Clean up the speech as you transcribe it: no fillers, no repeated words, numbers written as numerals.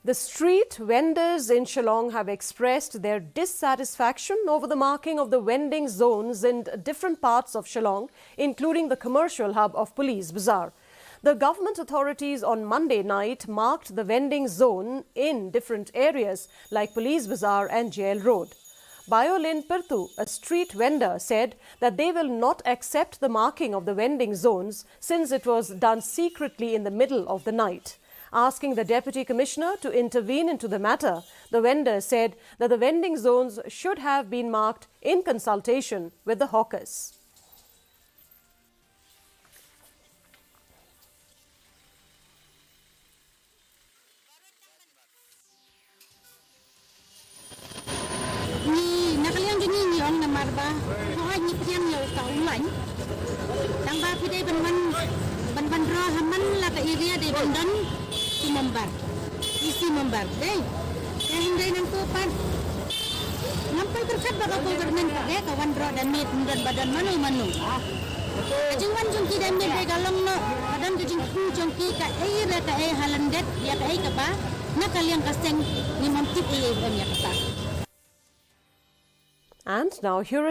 The street vendors in Shillong have expressed their dissatisfaction over the marking of the vending zones in different parts of Shillong, including the commercial hub of Police Bazaar. The government authorities on Monday night marked the vending zone in different areas like Police Bazaar and Jail Road. Biolin Pertu, a street vendor, said that they will not accept the marking of the vending zones since it was done secretly in the middle of the night. Asking the Deputy Commissioner to intervene into the matter, the vendor said that the vending zones should have been marked in consultation with the hawkers. Isi membar, deh. Yang hindi nang tupan. Nampay terkat baka government pagay kawan ro dan mit dan badan manu. Kajingwan jungki dan mit ay galong no. Badan kajingku jungki ka ay halandet ya ka ay kaba. Nakaliang kaseng ni mamtip ay ya kata. And now here is